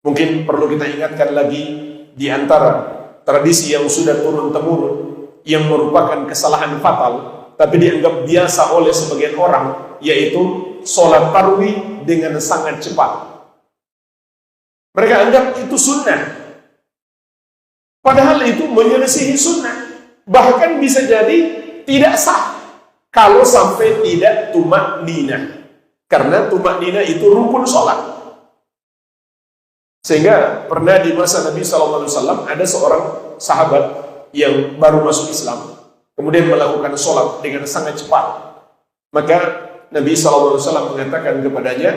A: Mungkin perlu kita ingatkan lagi, di antara tradisi yang sudah turun-temurun, yang merupakan kesalahan fatal, tapi dianggap biasa oleh sebagian orang, yaitu sholat tarawih dengan sangat cepat. Mereka anggap itu sunnah, padahal itu menyelisihi sunnah. Bahkan bisa jadi tidak sah kalau sampai tidak tumak ninah, karena tumak ninah itu rukun sholat. Sehingga pernah di masa Nabi SAW ada seorang sahabat yang baru masuk Islam, kemudian melakukan sholat dengan sangat cepat. Maka Nabi SAW mengatakan kepadanya,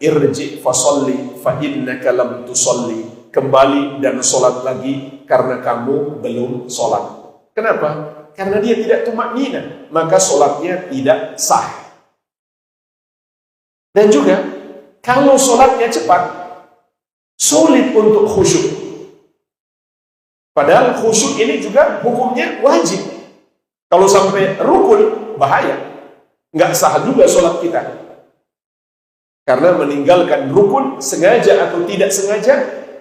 A: irji fasolli fa innaka lam tusolli, kembali dan sholat lagi karena kamu belum sholat. Kenapa? Karena dia tidak tumakninah, maka sholatnya tidak sah. Dan juga kalau sholatnya cepat, sulit untuk khusyuk. Padahal khusyuk ini juga hukumnya wajib. Kalau sampai rukun, bahaya. Nggak sah juga sholat kita. Karena meninggalkan rukun, sengaja atau tidak sengaja,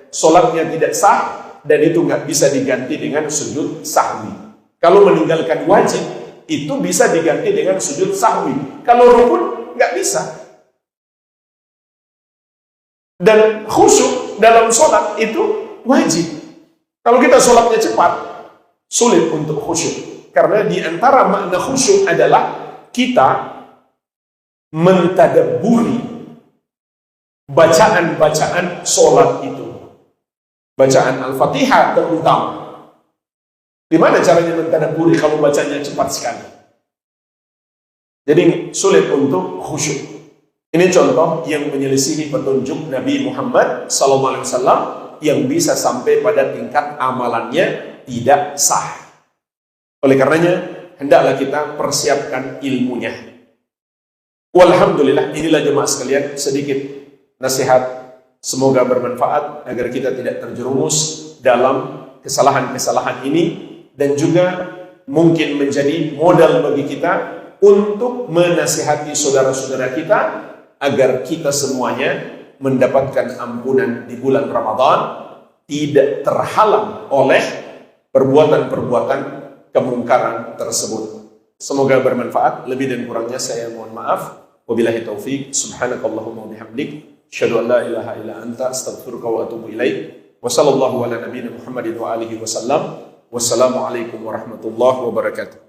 A: sholatnya tidak sah, dan itu nggak bisa diganti dengan sujud sahwi. Kalau meninggalkan wajib, itu bisa diganti dengan sujud sahwi. Kalau rukun, nggak bisa. Dan khusyuk dalam sholat itu wajib. Kalau kita sholatnya cepat, sulit untuk khusyuk. Karena di antara makna khusyuk adalah kita mentadabburi bacaan-bacaan sholat itu. Bacaan Al-Fatihah terutama. Di mana caranya mentadabburi kalau bacanya cepat sekali? Jadi sulit untuk khusyuk. Ini contoh yang menyelisihi petunjuk Nabi Muhammad SAW yang bisa sampai pada tingkat amalannya tidak sah. Oleh karenanya, hendaklah kita persiapkan ilmunya. Walhamdulillah, inilah jemaah sekalian sedikit nasihat. Semoga bermanfaat agar kita tidak terjerumus dalam kesalahan-kesalahan ini, dan juga mungkin menjadi modal bagi kita untuk menasihati saudara-saudara kita agar kita semuanya mendapatkan ampunan di bulan Ramadan, tidak terhalang oleh perbuatan-perbuatan kemungkaran tersebut. Semoga bermanfaat. Lebih dan kurangnya saya mohon maaf. Wabillahi taufik. Subhanakallahumma wabihamdik, asyhadu an la ilaha illa anta, astaghfiruka wa atubu ilaik. Wa sallallahu ala nabiyyina Muhammadin wa alihi wasallam. Wassalamualaikum warahmatullahi wabarakatuh.